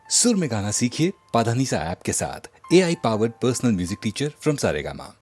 सुर में गाना सीखिए पाधानीसा ऐप के साथ। AI powered personal music teacher from Saregama.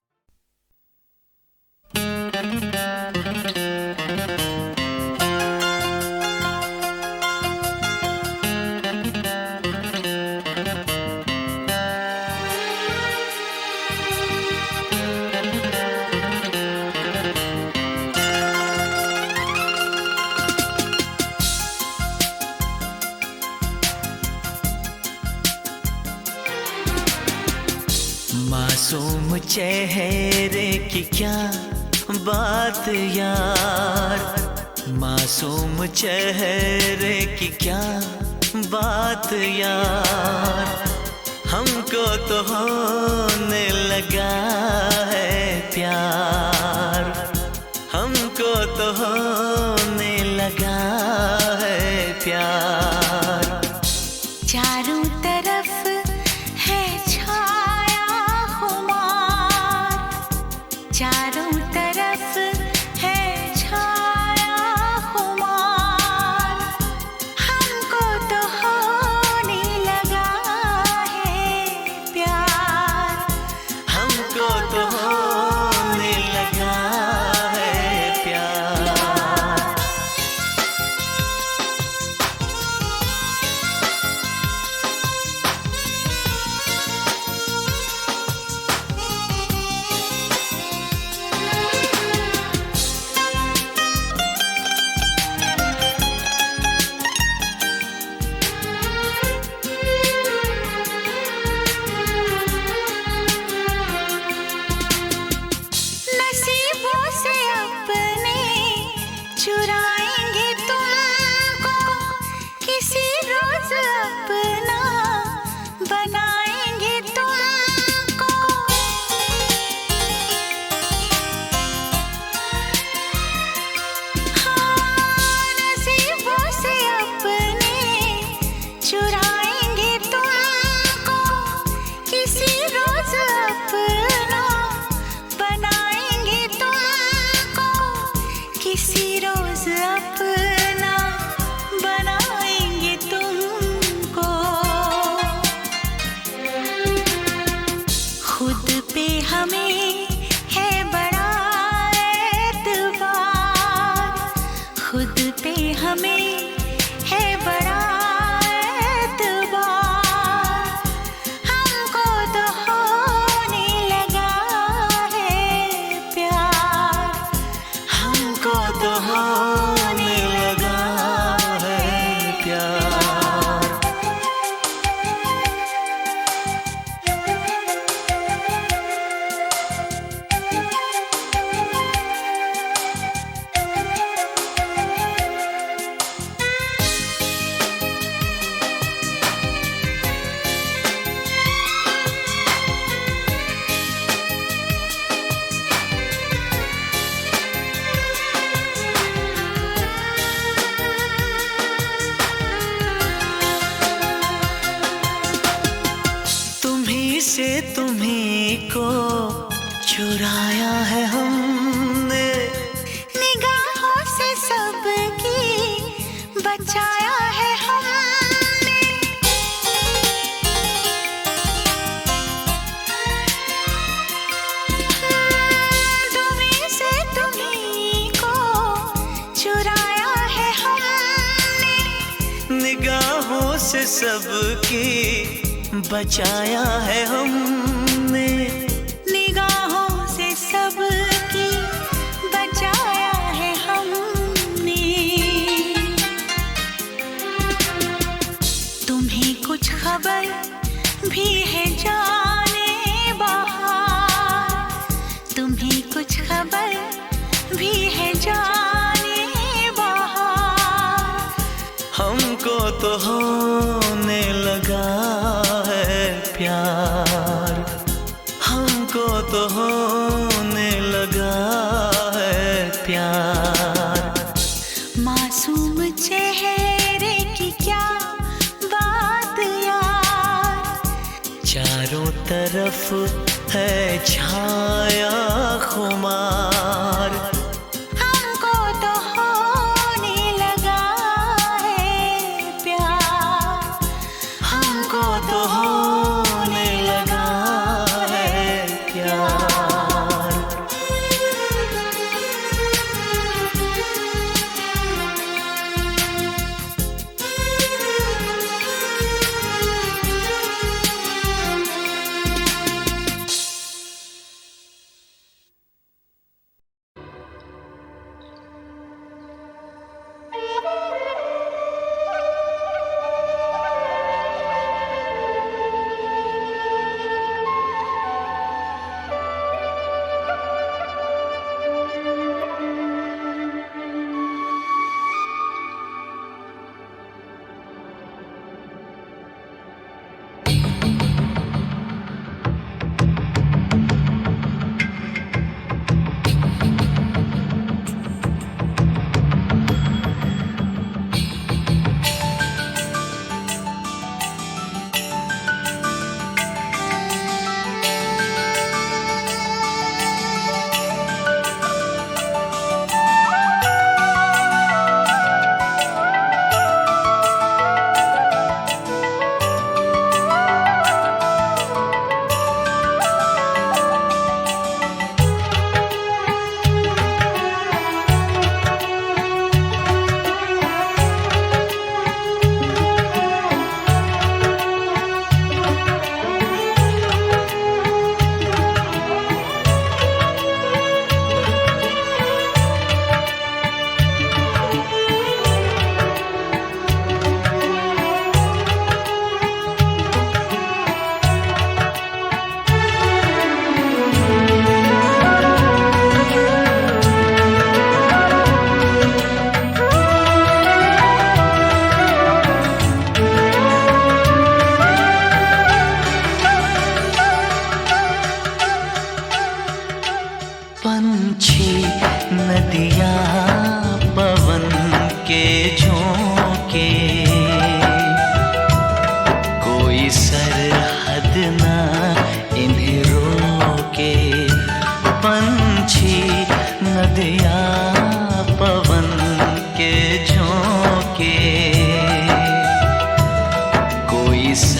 मासूम चेहरे की क्या बात यार, मासूम चेहरे की क्या बात यार, हमको तो होने लगा है प्यार, हमको तो होने लगा है प्यार। चारों तरफ है छाया खुमार, चारों तरफ है छाया खुमार, हमको तो होने लगा है प्यार, हमको तो होने लगा है प्यार। नसीबों से अपने चुराएंगे तुमको, किसी रोज अपना बनाएंगे तुमको। हाँ, नसीबों से अपने चुराएंगे तुमको, किसी रोज अपना बनाएंगे तुमको, किसी रोज अपना बनाएंगे तुमको। खुद पे हमें है बड़ा एतबार, खुद पे हमें है बड़ा एतबार, हमको तो होने लगा है प्यार, हमको तो होने लगा है प्यार। तुम्ही से तुम्ही को चुराया है हमने, निगाहों से सबकी बचाया है हमने। तुम्हीं से तुम्हीं को चुराया है हमने, निगाहों से सबकी बचाया है हमने, निगाहों से सबकी बचाया है हमने। तुम्हें कुछ खबर भी है जाने बाहर, तुम्हें कुछ खबर भी है जाने बाहर, हमको तो होने लगा है प्यार, हमको तो होने लगा है प्यार। मासूम चेहरे की क्या बात यार, चारों तरफ है छाया खुमार, हमको तो होने लगा है प्यार,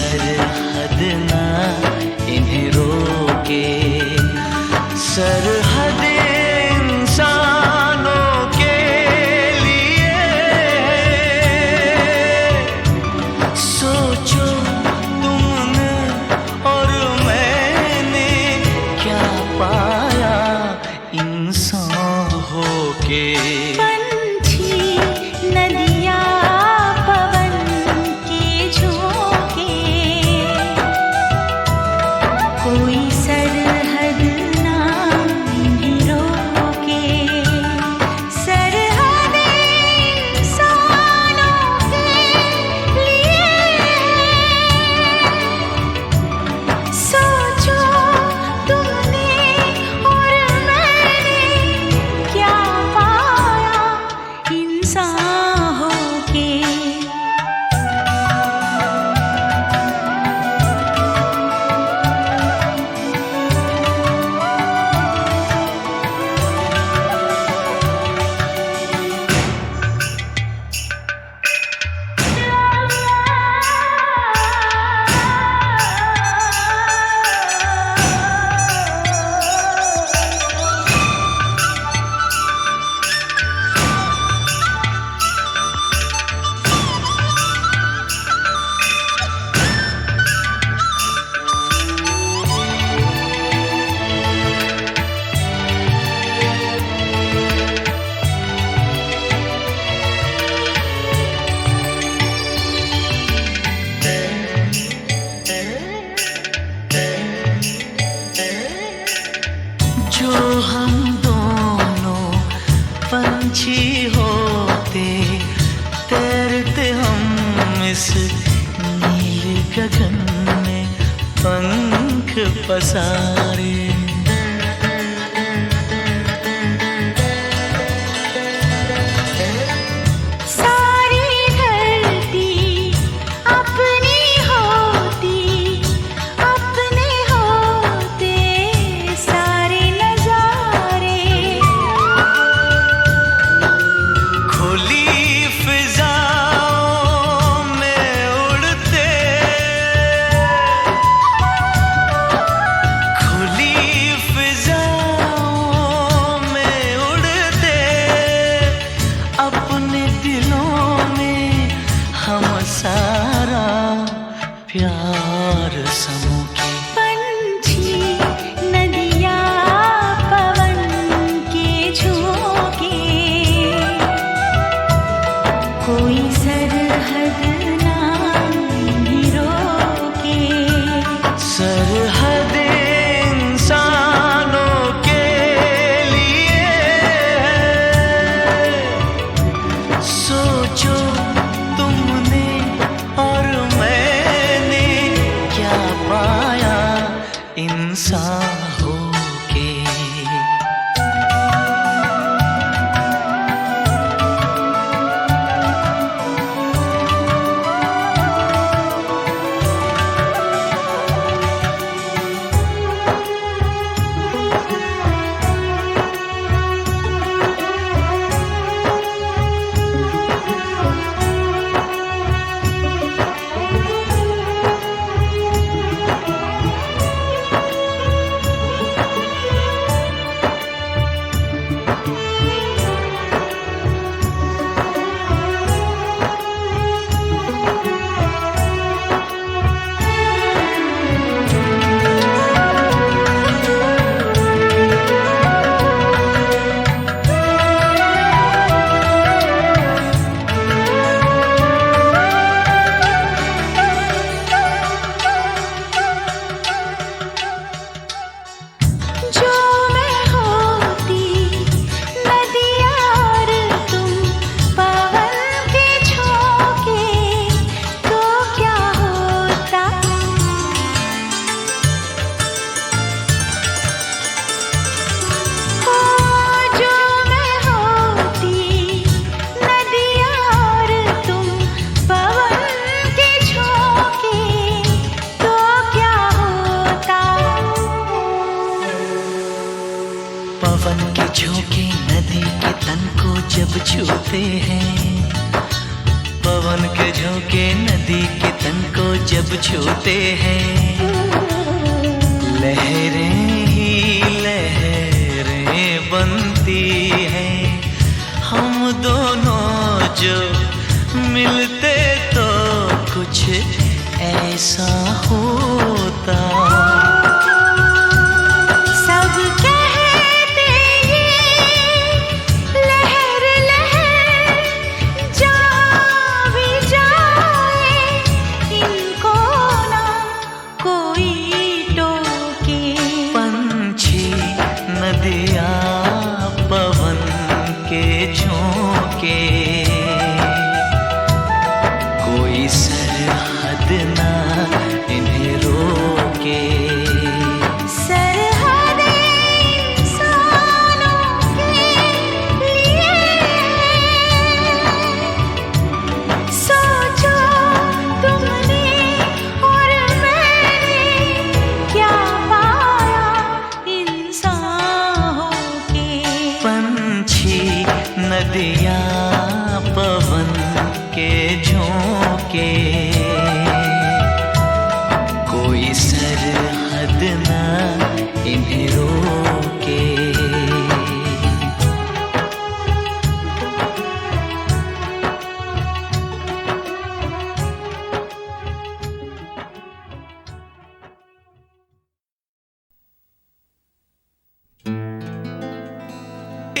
सरहद ना इन्हें रोके, सरहद इंसानों के लिए। सोचो तुमने और मैंने क्या पाया इंसान होके। पंछी नदियाँ पवन के झोंके, कोई सरहद ना इन्हें रोके, सरहद इंसानों के लिए। सोचो तुमने और मैंने क्या पाया इंसान होके। जो हम दोनों पंछी होते, तैरते हम इस नीले गगन में पंख पसारे। सारी धरती अपनी होती, अपने होते सारे नजारे। खुली फिजाओं में उड़ते, खुली फिजाओं में उड़ते, अपने दिलों में हम सारा प्यार समूके। पंछी नदियाँ पवन के झोंके, कोई सरहद ना इन्हें रोके, सरहद इंसानों के लिए। सोचो तुमने और मैंने क्या पाया इंसान होके। जो मैं होती नदियाँ और तुम पवन के झोंके, तो क्या होता। ओ जो मैं होती नदियाँ और तुम पवन के झोंके, तो क्या होता। पवन के झोंके नदी के तन को जब छूते हैं, पवन के झोंके नदी के तन को जब जब छूते हैं लहरें ही लहरें बनती हैं। हम दोनों जो मिलते तो कुछ ऐसा होता। सब कहते ये लहर लहर जा भी जाए, इनको ना कोई टोके। पंछी नदियाँ पवन के झोंके, कोई सरहद ना इन्हें रोके। सरहदें इंसानों के लिए, सोचो तुमने और मैंने क्या पाया इंसान होके। पंछी नदियाँ पवन के झोंके, कोई सरहद ना इन्हें रोके।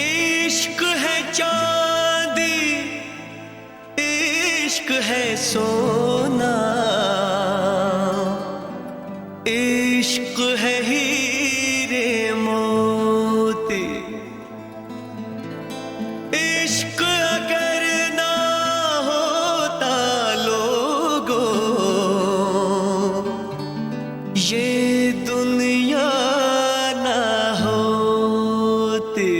इश्क है चांदी, इश्क है सोना, इश्क है हीरे मोती। इश्क अगर ना होता लोगों, ये दुनिया ना होती।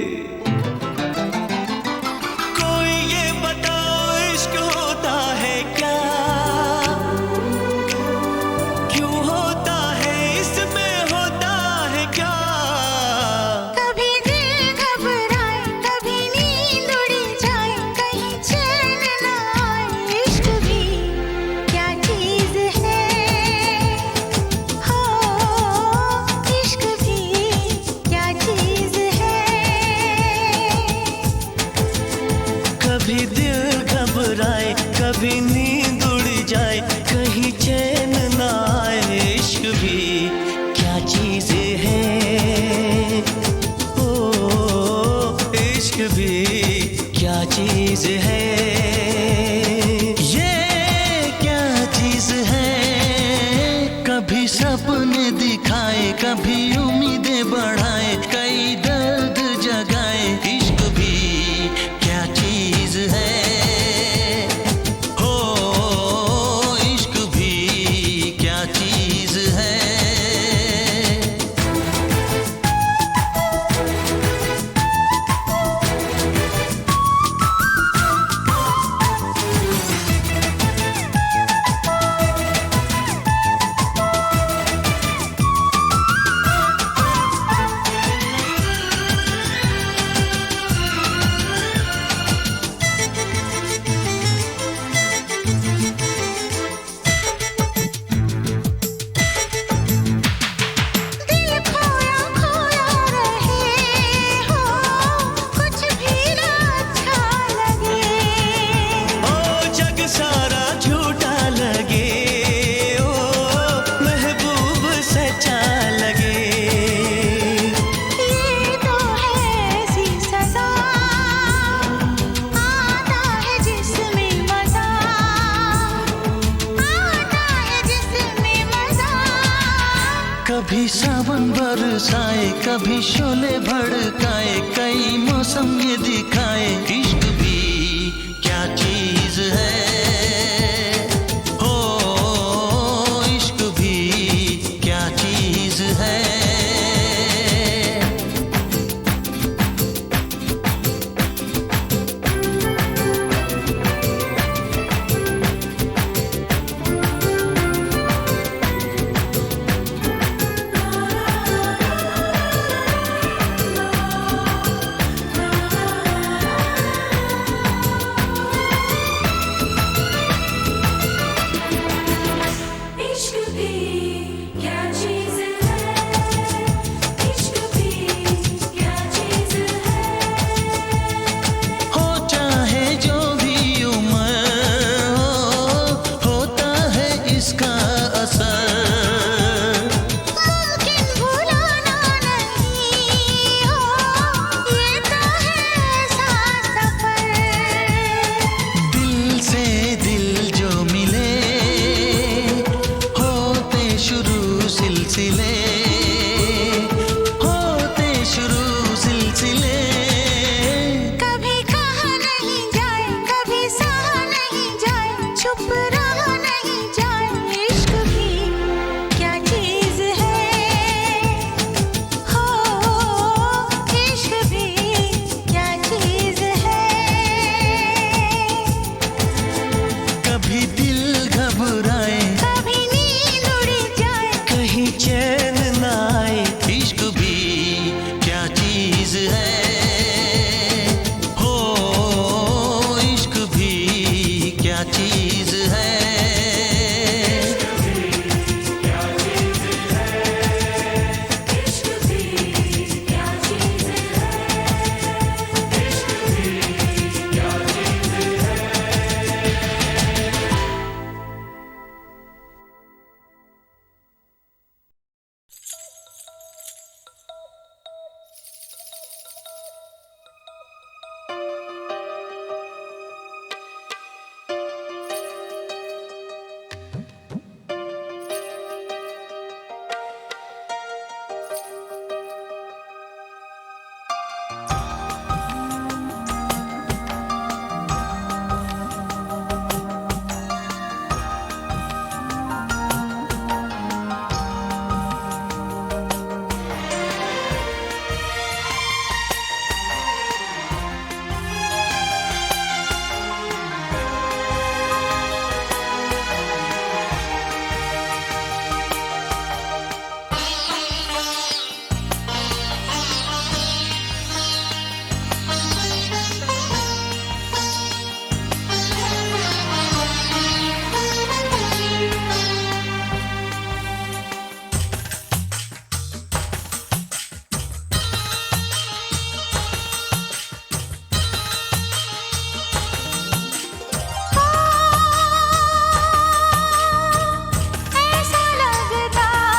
कोई ये बताओ इश्क होता है क्या, क्यों होता है, इसमें होता है क्या। कभी दिल घबराए, कभी नींद उड़ जाए, कहीं चैन न आए। इश्क भी क्या चीज है, हो इश्क भी क्या चीज है। कभी दिल घबराए, कभी नींद उड़ जाए, कहीं चैन ना आए। इश्क भी क्या चीज है, ओ इश्क भी क्या चीज है। ये क्या चीज है, कभी सपने दिखाए, कभी उम्मीदें बढ़ाए, कई दर्द जगाए। इश्क भी क्या चीज है, हो इश्क भी क्या चीज है। दिल खोया खोया रहे हो, कुछ भी ना अच्छा लगे। ओ जग सारा झूठा लगे, ओ महबूब सच्चा लगे। ये तो है ऐसी सजा, आता है जिसमें मजा, आता है जिसमें मजा। कभी सावन बरसाए, कभी शोले भड़काए, कई मौसम ये दिखाए। इश्क भी क्या चीज है, हो इश्क भी क्या चीज है। भी क्या चीज है, इश्क भी क्या चीज है। हो चाहे जो भी उम्र होता है इसका असर। मुमकिन भुलाना नहीं हो, ये तो है ऐसा सफर। दिल से दिल जो मिले होते शुरू सिलसिले, होते शुरू सिलसिले। कभी कहा नहीं जाए, कभी सहा नहीं जाए, चुप रहा नहीं जाए। इश्क भी क्या चीज है, हो इश्क भी क्या चीज है। कभी दिल घबराए, कभी नींद उड़ जाए, कहीं चैन न आए। इश्क भी क्या चीज है, हो इश्क भी क्या चीज है। इश्क भी क्या चीज ऐसा लगता है जो ना हुआ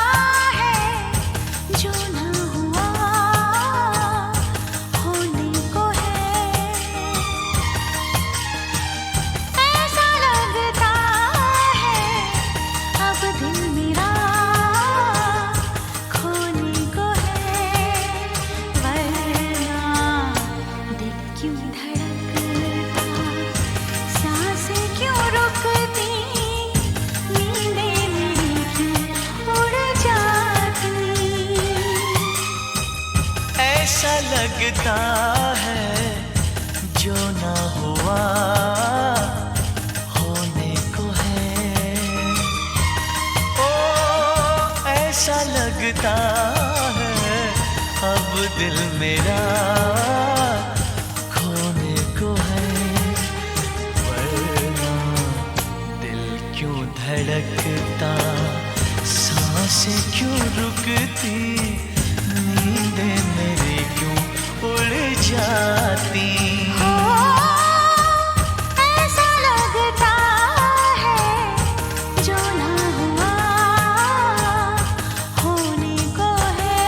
होने को है। ऐसा लगता है अब दिल मेरा खोने को है। वरना दिल क्यों धड़कता, सांसें क्यों रुकती, नींदें मेरी क्यों उड़ जाती। ऐसा लगता है जो ना हुआ होने को है। ओ ऐसा लगता है अब दिल मेरा खोने को है। वरना दिल क्यों धड़कता, सांसें क्यों रुकती, नींदें मेरी क्यों उड़ जाती। ऐसा लगता है जो ना हुआ होने को है।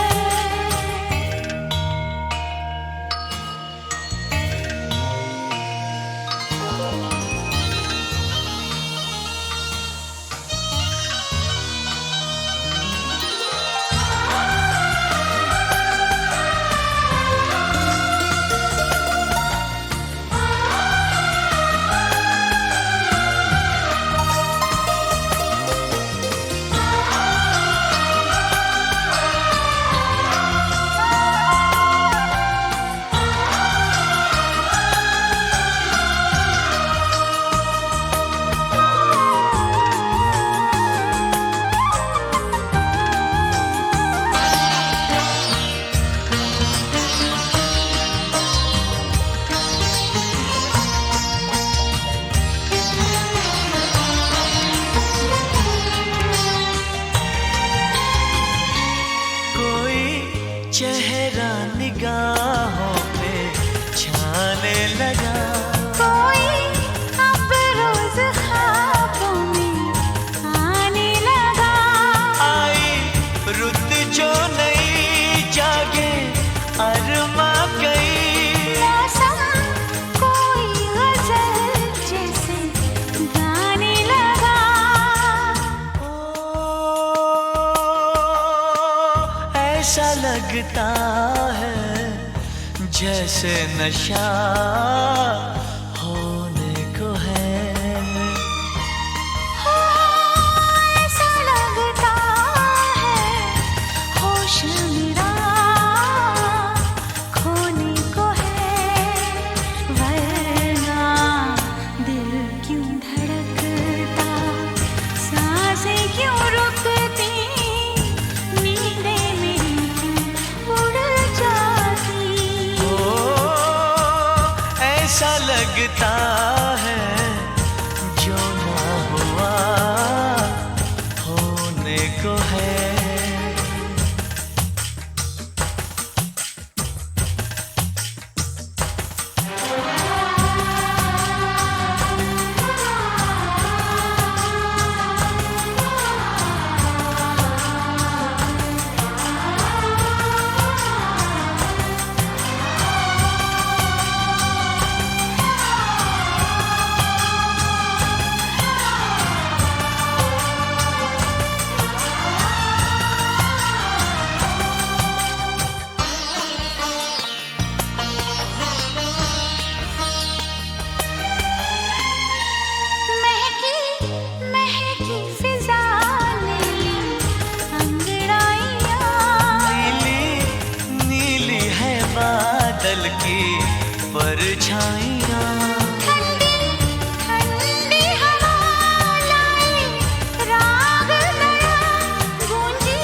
ऐसा लगता है जैसे नशा होने को है। हो ऐसा लगता है होश मेरा खोने को है, वरना दिल क्यों धड़कता, सांसें क्यों रुकती, नींदें मेरी क्यों उड़ जाती। ऐसा लगता है जो ना हुआ होने को है। महकी महकी फिजा ने ली अंगड़ाइयाँ, नीली नीली है बादल की परछाइयाँ। ठंडी ठंडी हवा लाई राग नया, गूंजी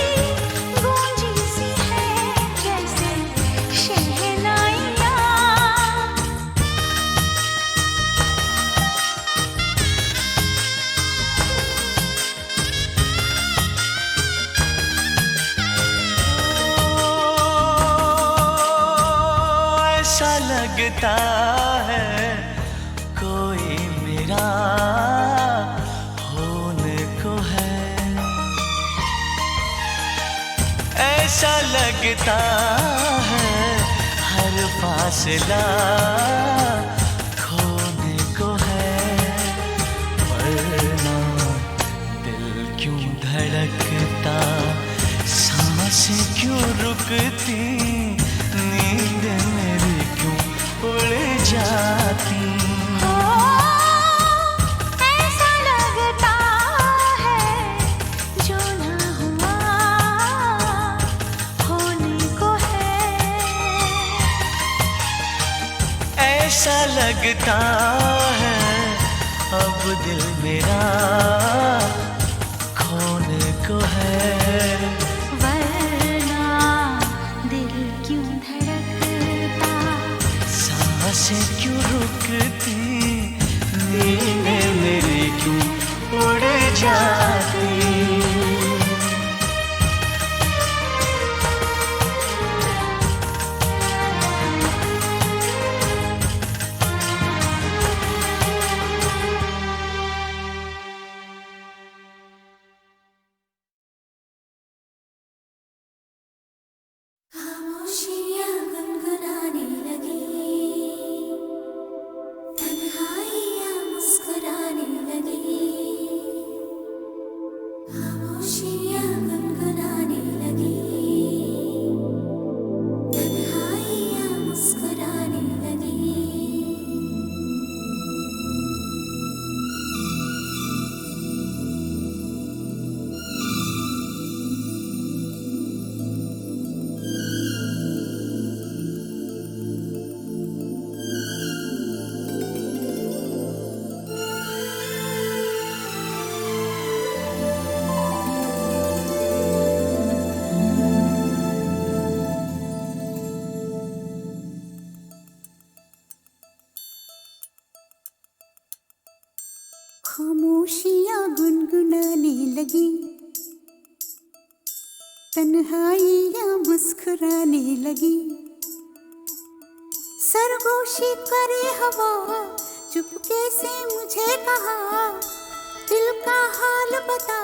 गूंजी सी है जैसे शहनाइयाँ। ऐसा लगता है कोई मेरा होने को है। ऐसा लगता है हर फासला खोने को है, वरना दिल क्यों धड़कता, सांसें क्यों रुकती, नींद मेरी क्यों उड़ जाती। हो ऐसा लगता है जो ना हुआ होने को है। ऐसा लगता है अब दिल मेरा खोने को है। वरना दिल क्यों धड़कता, सांसें क्यों रुकती, नींदें मेरी क्यों उड़ जाती। खामोशियाँ गुनगुनाने लगी, तन्हाइयाँ मुस्कुराने लगी। खामोशियाँ गुनगुनाने लगी, तन्हाइयाँ मुस्कुराने लगी। खामोशियाँ गुनगुनाने लगी, तन्हाइयाँ मुस्कुराने लगी। सरगोशी करे हवा, चुपके से मुझे कहा, दिल का हाल बता,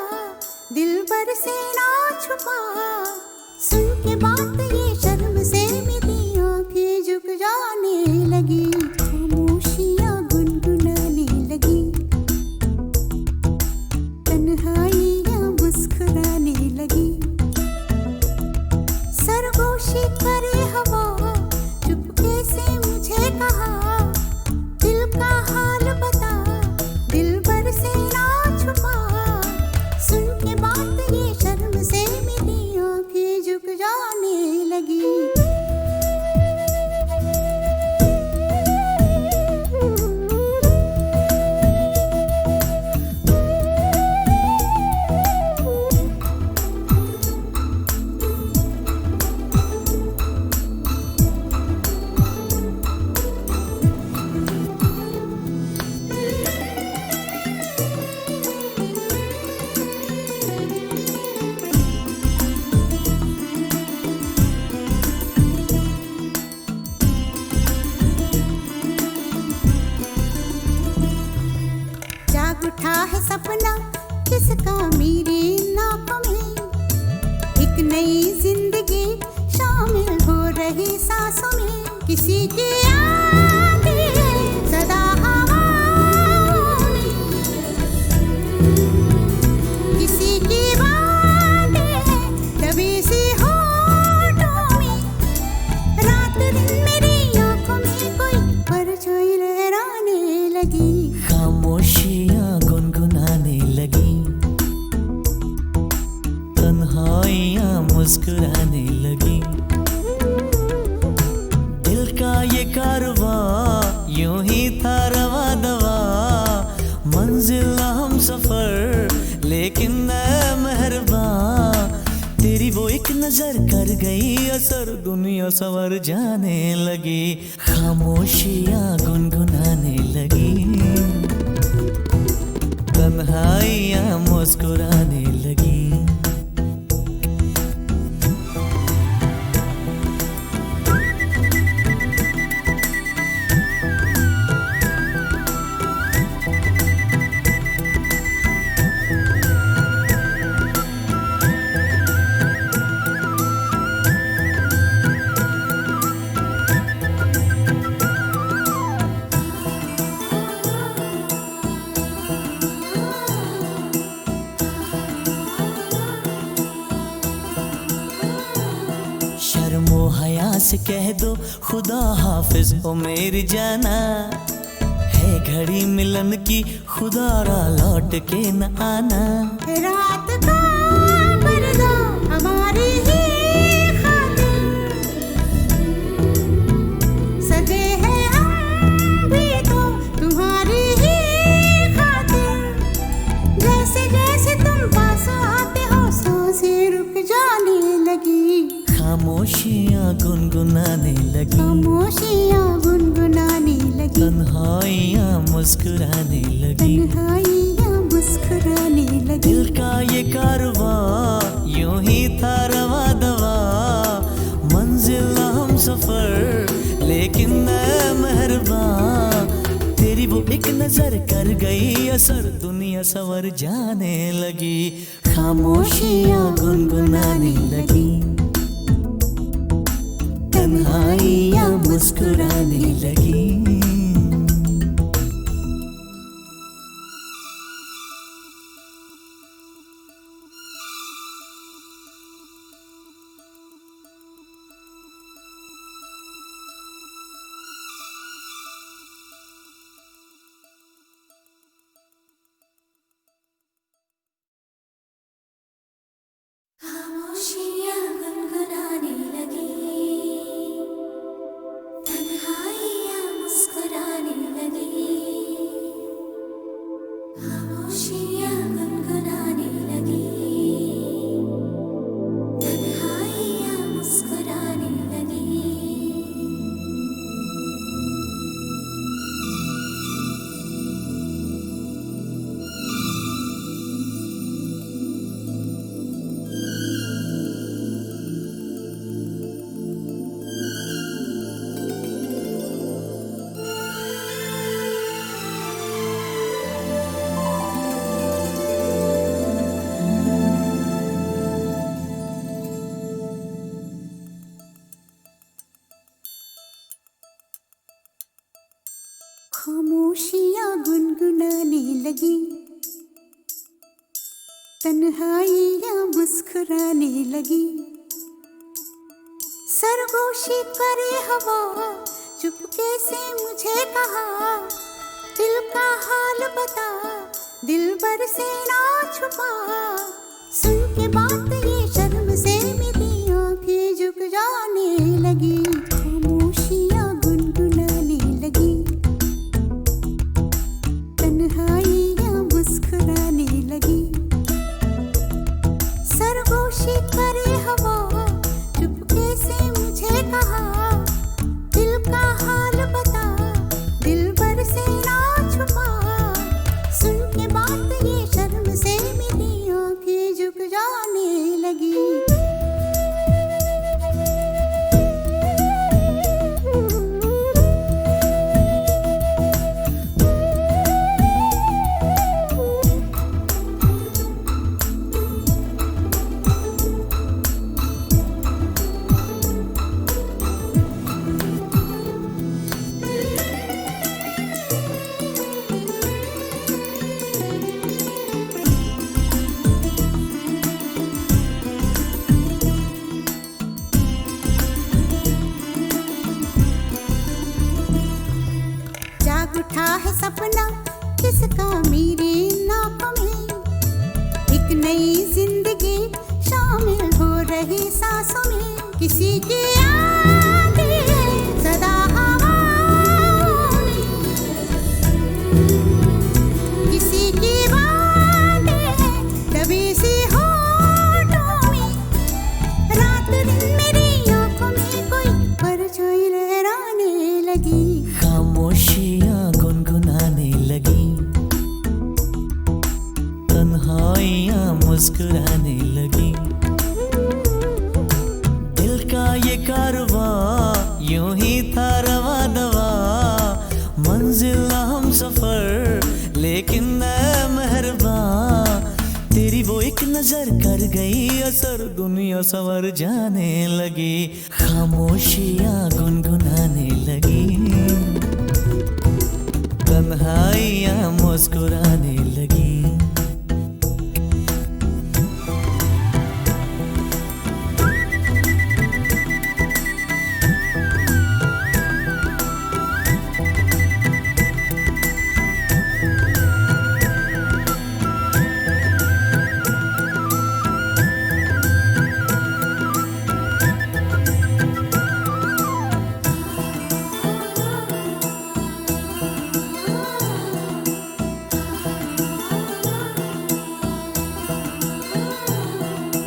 दिल भर से ना छुपा। सुन के बात ये शर्म से मेरी आंखें झुक जाने लगी। खामोशियाँ गुनगुनाने लगी, तन्हाइयाँ मुस्कुराने लगी। नई जिंदगी शामिल हो रही सांसों में, किसी की यादें सदा हवाओं में, किसी की बातें दबी सी होठों में, रात दिन मेरी आंखों में कोई परछाई लहराने लगी, खामोशियाँ गुनगुनाने लगी, तन्हाइयाँ मुस्कुराने लगी। दिल का ये कारवां यूं ही था रवा दवा, मंजिल हम सफर लेकिन मैं मेहरबान, तेरी वो एक नजर कर गई असर, दुनिया संवर जाने लगी, खामोशियाँ गुनगुनाने लगी, तन्हाइयाँ मुस्कुराने लगी। शर्मो हया से कह दो खुदा हाफिज हो मेरी जाना, है घड़ी मिलन की खुदा रा लौट के न आना। रात का पर्दा हमारी ही खातिर सजे हैं, हम भी तो तुम्हारी ही खातिर, जैसे जैसे तुम पास आते हो सांसें रुक जाने लगी, खामोशियाँ गुनगुनाने लगी, खामोशियाँ गुनगुनाने लगी, तन्हाइयाँ मुस्कुराने लगी, तन्हाइयाँ मुस्कुराने लगी। दिल का ये कारवां यूं ही था रवा दवा, मंजिल हम सफर लेकिन मैं मेहरबान, तेरी वो एक नजर कर गई असर, दुनिया संवर जाने लगी, खामोशियाँ गुनगुनाने लगी, तन्हाइयाँ मुस्कुराने लगी। खामोशियाँ गुनगुनाने लगी, तन्हाइयाँ मुस्कुराने लगी, खामोशियाँ गुनगुनाने लगी, तन्हाइयाँ मुस्कुराने लगी। खामोशियाँ गुनगुनाने लगी, तन्हाइयाँ मुस्कुराने लगी, सरगोशी करे हवा चुपके से मुझे कहा, दिल का हाल बता दिलबर से ना छुपा, सुन के बात ये शर्म से मेरी आंखें झुक जाने लगी, खामोशियाँ गुनगुनाने लगी, तन्हाइयाँ मुस्कुराने लगी, सरगोशी करे हवा चुपके से मुझे कहा, दिल का हाल बता दिलबर से ना छुपा, सुन के बात ये शर्म से मेरी आंखें झुक जाने लगी। किसी की आती है सदा हवाओं में, किसी की बातें हैं दबी सी होठों में, रात दिन मेरी आंखों में कोई परछाई लहराने लगी, खामोशियां गुनगुनाने लगी, तन्हाइयां मुस्कुराने लगी। दिल का ये कारवां यूं ही था रवा दवा, मंजिल हम सफर लेकिन मैं मेहरबान, तेरी वो एक नजर कर गई असर, दुनिया संवर जाने लगी, खामोशियां गुनगुनाने लगी, तन्हाइयां मुस्कुराने लगी।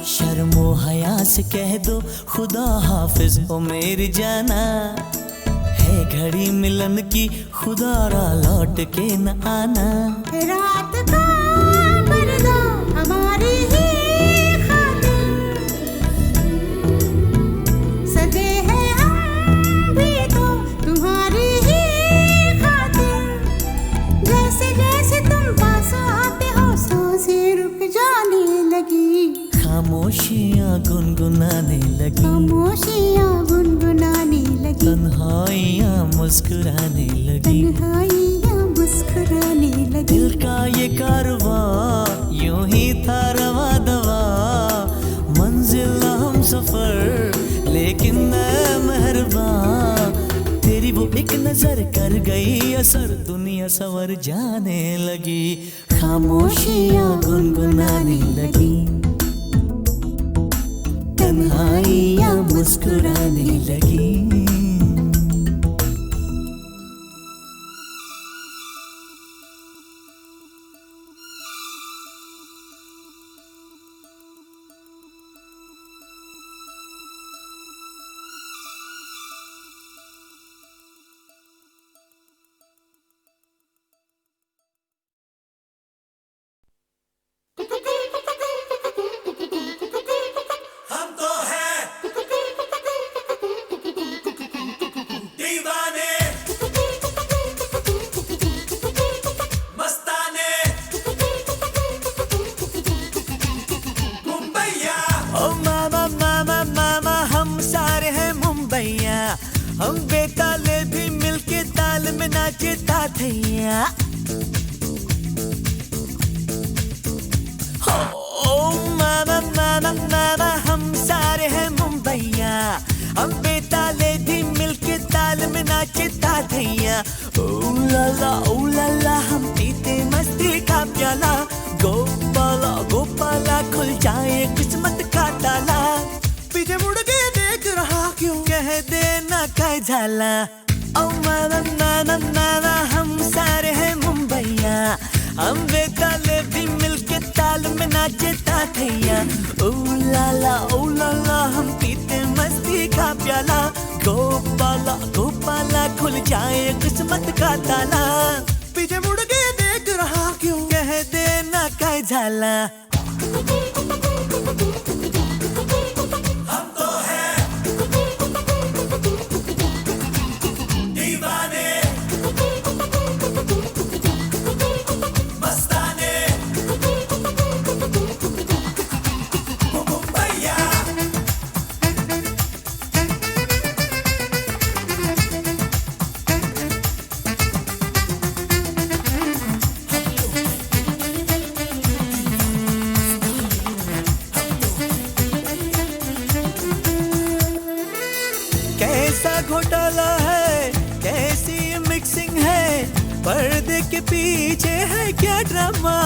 शर्मो हया से कह दो खुदा हाफिज हो मेरी जाना, है घड़ी मिलन की खुदा रा लौट के न आना। रात का पर्दा हमारी ही खातिर सजे हैं हम भी तो तुम्हारी ही खातिर, जैसे जैसे तुम पास आते हो सांसें रुक जाने लगी, खामोशियां गुनगुनाने लगी, खामोशियां गुनगुनाने लगी, तन्हाइयां मुस्कुराने लगी। तन्हाइयां मुस्कुराने लगी। दिल का ये कारवां यूं ही था रवा दवा, मंजिल हम सफर लेकिन मैं मेहरबान, तेरी वो एक नजर कर गई असर, दुनिया संवर जाने लगी, खामोशियां गुनगुनाने लगी, तन्हाइयां मुस्कुराने लगी। हम तो हैं दीवाने, मस्ताने, मुंबईया। ओ मामा मामा मामा हम सारे हैं मुंबईया, हम बेताले भी मिलके ताल में नाचे ताथैया। ओ मामा मामा मामा हम सारे हैं मुंबईया, हम बेताले भी मिलके ताल में नाचे ताथैया। ओ लाला हम पीते मस्ती का प्याला, गोपाला गोपाला खुल जाए किस्मत का ताला, पीछे मुड़ के देख रहा क्यों कह देना काय झाला। ओ मामा मामा मामा हम सारे हैं मुंबईया, हम बेताले भी मिलके ताल में नाचे ताथैया। ओ लाला हम पीते मस्ती का प्याला, गोपाला गोपाला खुल जाए किस्मत का ताला, पीछे मुड़ के देख रहा क्यों कह देना काय झाला। हम तो हैं दीवाने, मस्ताने, मुंबईया। कैसा घोटाला है, कैसी मिक्सिंग है, पर्दे के पीछे है क्या ड्रामा,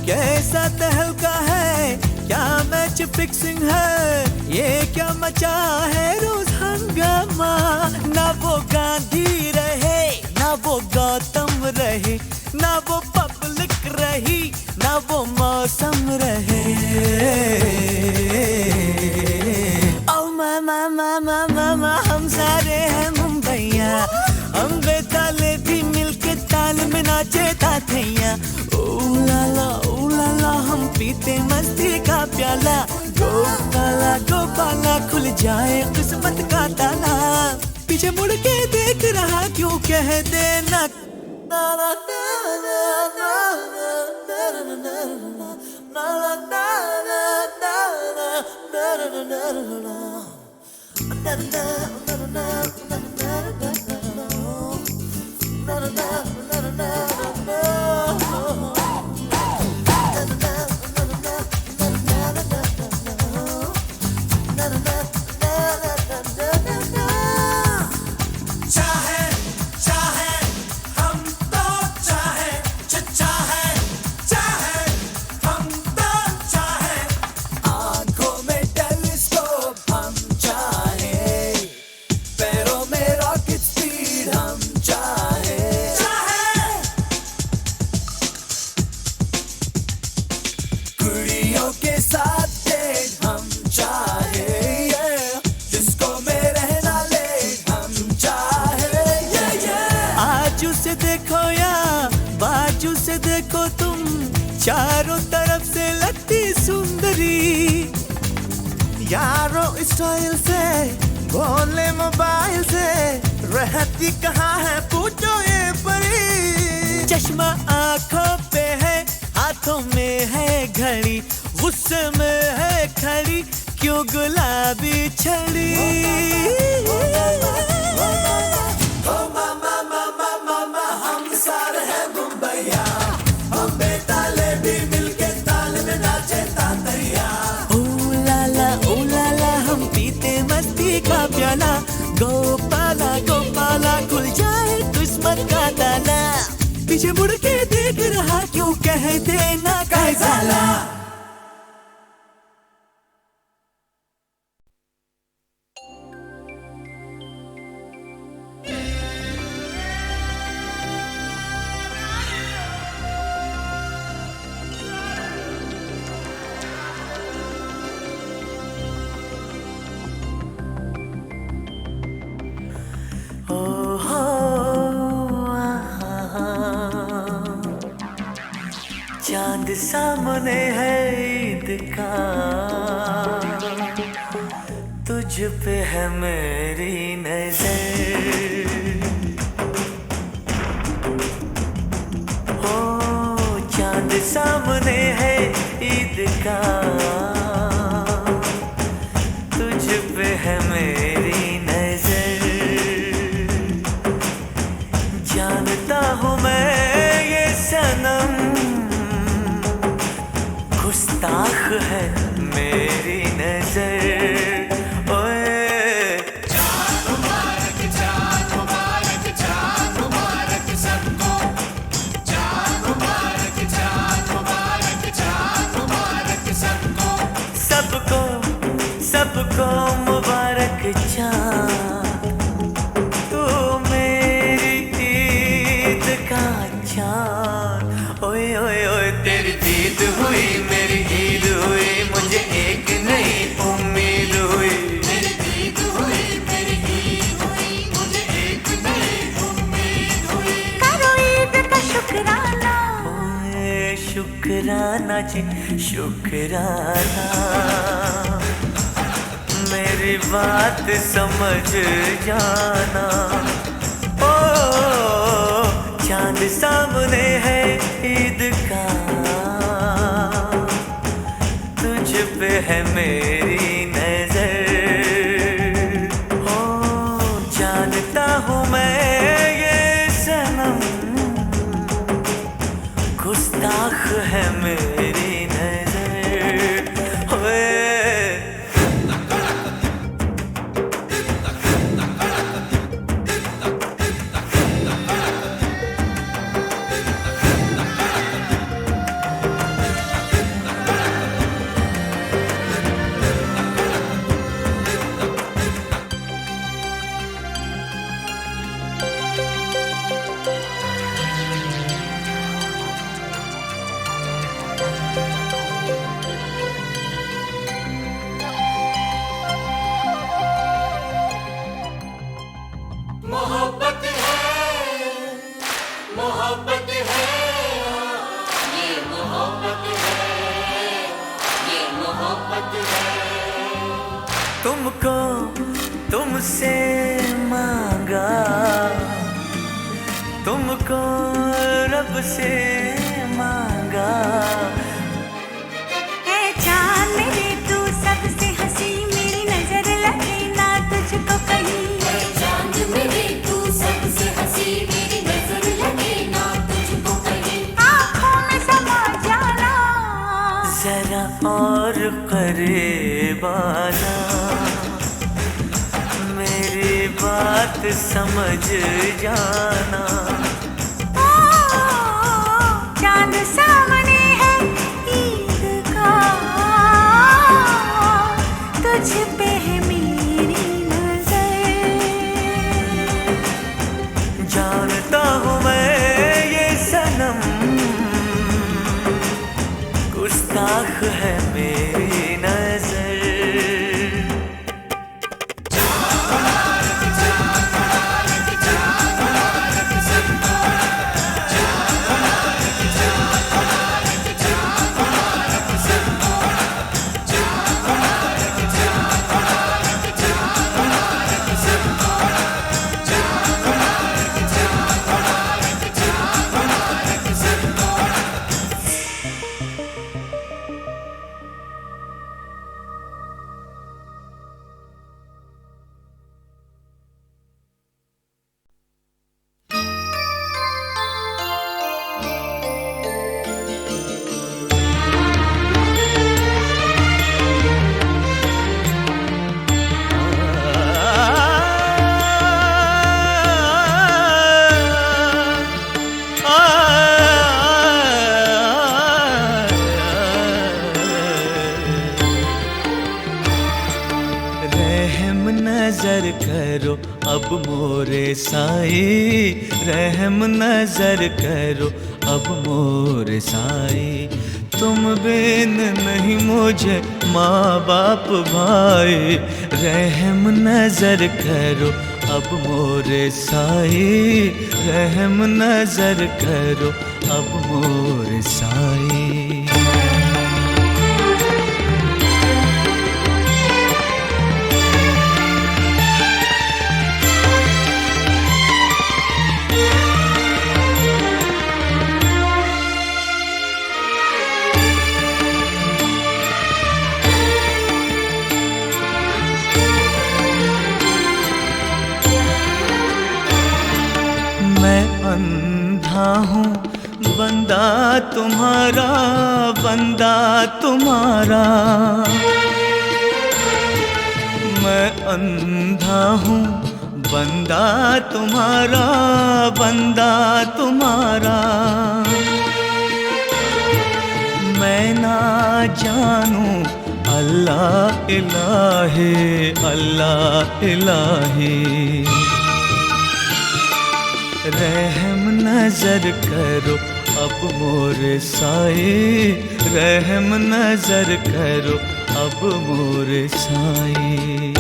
कैसा तहलका है, क्या मैच फिक्सिंग है, ये क्या मचा है रोज हंगामा, ना वो गांधी रहे ना वो गौतम रहे, ना वो पब्लिक रही ना वो मौसम रहे। ओ मामा मामा मामा हम सारे हैं मुंबईया, हम बेताले भी मिलके ताल में नाचे ताथैया। ओ लाला हम पीते मस्ती का प्याला, गोपाला खुल जाए किस्मत का ताला। पीछे मुड़ के देख रहा क्यों कह देना देखो तुम, चारों तरफ से लगती सुंदरी। यारो स्टाइल से बोले मोबाइल से, रहती कहाँ है पूछो ये परी। चश्मा आंखों पे है हाथों में है घड़ी, गुस्से में है खड़ी क्यों गुलाबी छड़ी। हम सारे हैं मुंबईया, हम बेताले भी मिलके ताल में नाचे तातैया। ओ लाला हम पीते मस्ती का प्याला, गोपाला खुल जाए किस्मत का ताला। पीछे मुड़ के देख रहा क्यों कह देना कैसाला। चांद सामने है ईद का, तुझ पे है मेरी नजर। हो चांद सामने है ईद का, तुझ पे है मेरी नजर। जानता हूँ मैं ये सनम गुस्ताख है मेरी नजर। ओए चाँद मुबारक सबको, चाँद मुबारक सबको, सबको मुबारक चाँद। तू मेरी ईद का चाँद। ओए ओए ओए तेरी ईद हुई मेरी ईद हुई, मुझे एक नई उम्मीद हुई। मेरी ईद हुई मेरी ईद हुई, मुझे एक नई उम्मीद हुई। करो ईद का शुक्राना, ओए शुक्राना जी शुक्राना, मेरी बात समझ जाना। ओ चांद सामने है ईद का, तुझ पे है मेरी नजर। हो जानता हूँ मैं ये सनम गुस्ताख है मेरी नजर। होए तुमको तुमसे मांगा, तुमको रब से मांगा। है चांद मेरे तू सबसे हंसी, मेरी नजर लगे ना तुझको कहीं। है चांद मेरे तू सबसे हंसी, मेरी नजर लगे ना तुझको कहीं। आँखों में समा जाना, जरा और करीब आना, मेरी बात समझ जाना। चांद सामने है ईद का, तुझ पे है मेरी नजर। जानता हूँ मैं ये सनम, गुस्ताख है मेरी नजर। रहम नजर करो अब मोरे साई, रहम नजर करो अब मोरे साई। तुम बिन नहीं मुझे माँ बाप भाई, रहम नजर करो अब मोरे साई, रहम नजर करो अब मोरे साई। मैं अंधा हूँ बंदा तुम्हारा, बंदा तुम्हारा। मैं अंधा हूँ बंदा तुम्हारा, बंदा तुम्हारा। मैं ना जानूं अल्लाह इलाही, अल्लाह इलाही। रहम नजर करो अब मोरे साई, रहम नजर करो अब मोरे साई।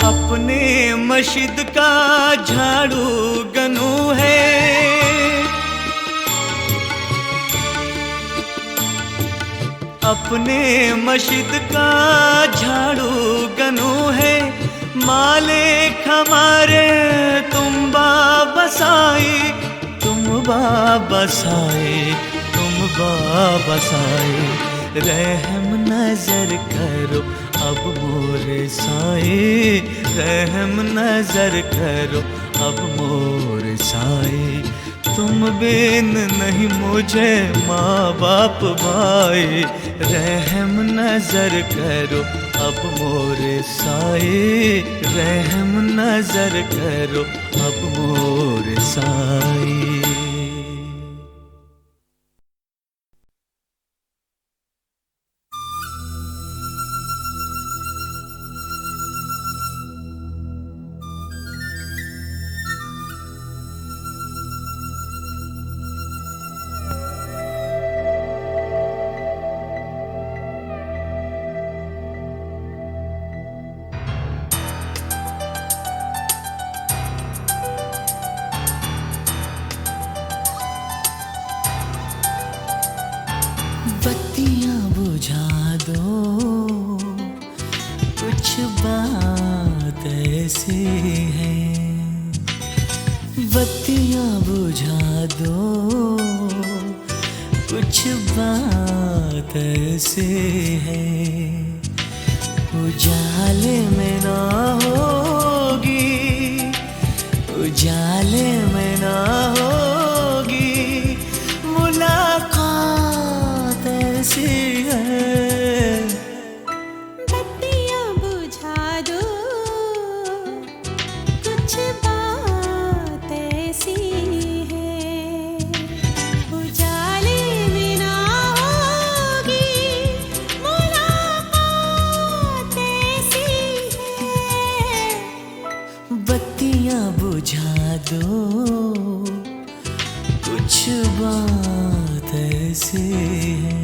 अपने मस्जिद का झाड़ू गनू है, अपने मस्जिद का झाड़ू गनू है। मालिक हमारे तुम बाबसाई, तुम बाबसाई, तुम बाबसाई। रहम नजर करो अब मोरे साई, रहम नजर करो अब मोरे साई। तुम बिन नहीं मुझे माँ बाप भाई, रहम नजर करो अब मोरे साई, रहम नजर करो अब मोरे साई। ऐसी है। बत्तियां बुझा दो, कुछ बात ऐसी है। उजाले में ना होगी, उजाले में ना होगी मुलाकात ऐसी है। बत्तियां बुझा दो, कुछ बात ऐसी है। उजाले में ना होगी मुलाकात ऐसी है। बत्तियां बुझा दो, कुछ बात ऐसी है।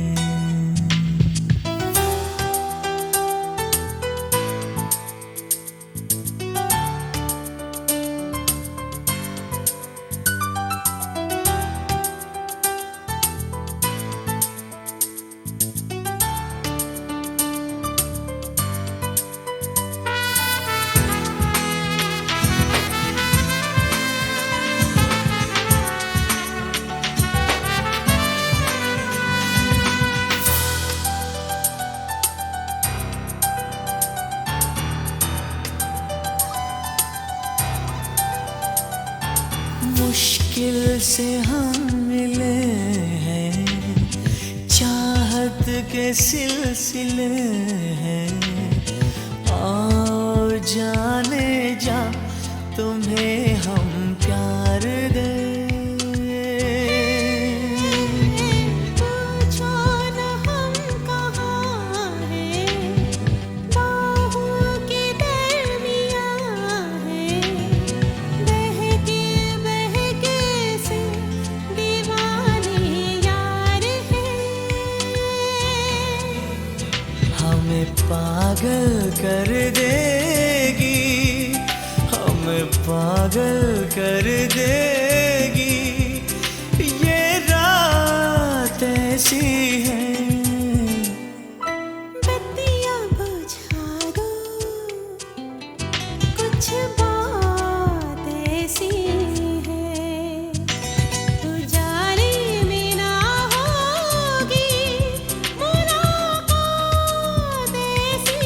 मुश्किल से हम मिले हैं, चाहत के सिलसिले हैं। आओ जाने जा तुम्हें हम प्यार दें। पूछो न हम कहाँ हैं, बाहों के दरमियाँ हैं। बहके बहके से दीवाने यार हैं। हमें पागल कर देगी, हमें पागल कर देगी ये रात ऐसी है। बत्तियां बुझा दो, कुछ बात ऐसी है। उजाले में ना होगी मुलाकात ऐसी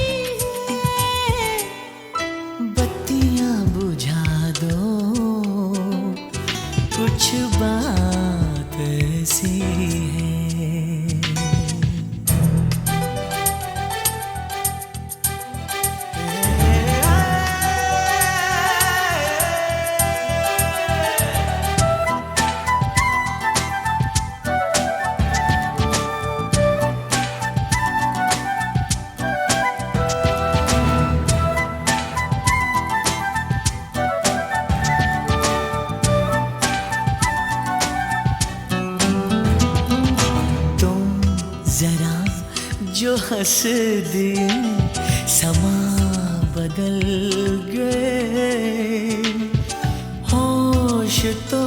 है। बत्तियां बुझा दो, कुछ बात ऐसी है। जरा जो हंस दिए समा बदल गए। होश तो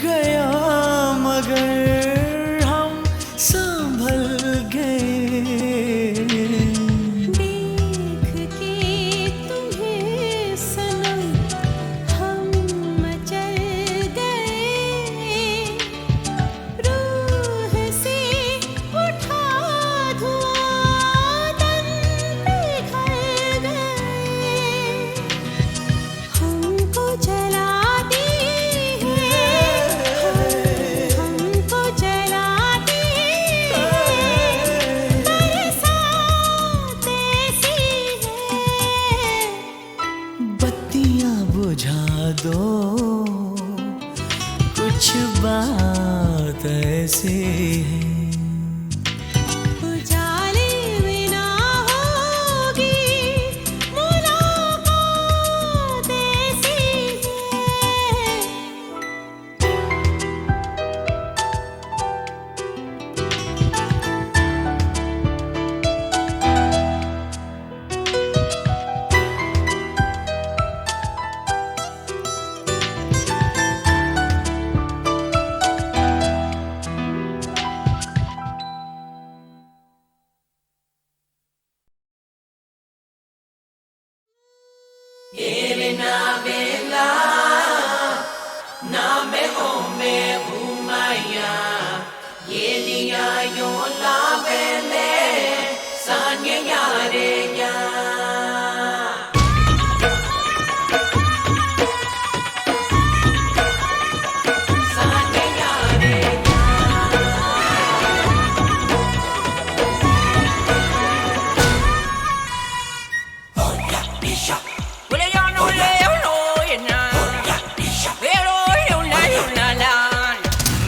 गया मगर हम संभल गए। देख के तुम्हें सनम हम मचल गए। रूह से उठा धुआं तन पिघल गए।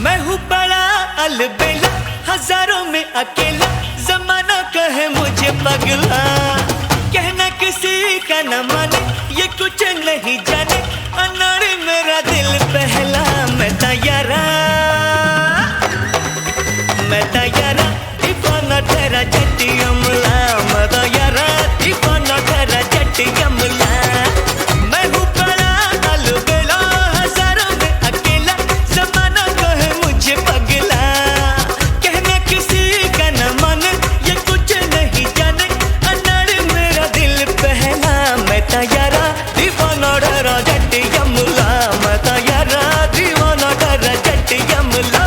मैं हूँ बड़ा अलबेला, हजारों में अकेला, जमाना कहे मुझे पगला। कहना किसी का न माने, ये कुछ नहीं जाने, अनाड़ी मेरा दिल पहला। मैं तैयारा दीवाना तेरा जट्टी अमला। मैं तैयारा दीवाना तेरा जट्टी अमला। मैं हूँ बड़ा अलबेला, हजारों में अकेला, जमाना कहे मुझे पगला। कहना किसी का न माने, ये कुछ नहीं जाने, अनाड़ी मेरा दिल पहला। मैं तैयारा दीवाना तेरा जट्टी अमला। मैं तैयारा दीवाना तेरा जट्टी अमला।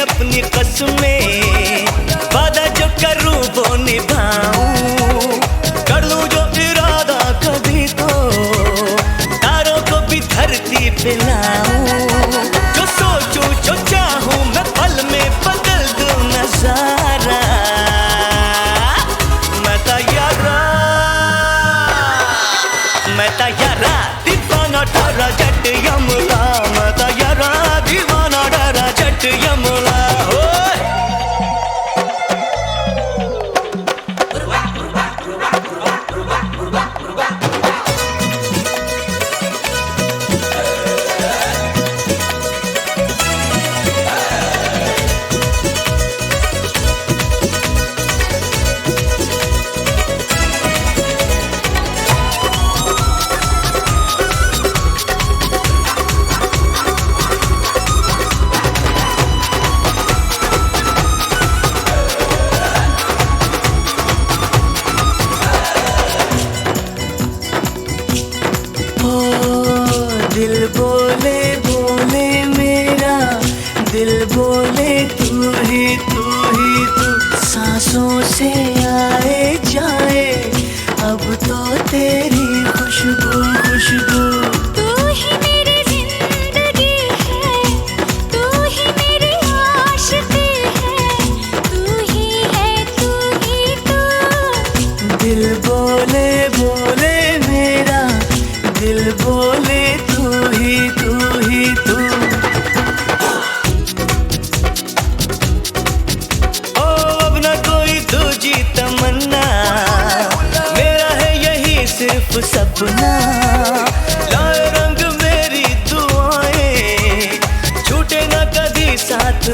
अपनी कसमें, वादा जो करूं वो निभाऊं। कर लूं जो इरादा कभी तो तारों को भी धरती पे लाऊं। जो सोचूं जो चाहूं मैं पल में बदल दूं नजारा। मैं तैयारा दीवाना तेरा जट्टी अमला। मैं तैयारा दीवाना तेरा जट्टी अमला। दिल बोले बोले मेरा, दिल बोले तू ही तू। सांसों से आए जाए अब तो तेरी खुशबू खुशबू। तू ही मेरी जिंदगी है, तू ही मेरी आशिकी है, तू ही है तू। दिल बोले बोले मेरा, दिल बोले तू ही तू। ओ अब न कोई दूजी तमन्ना, मेरा है यही सिर्फ सपना। लाए रंग मेरी दुआएं, छूटे न कभी साथ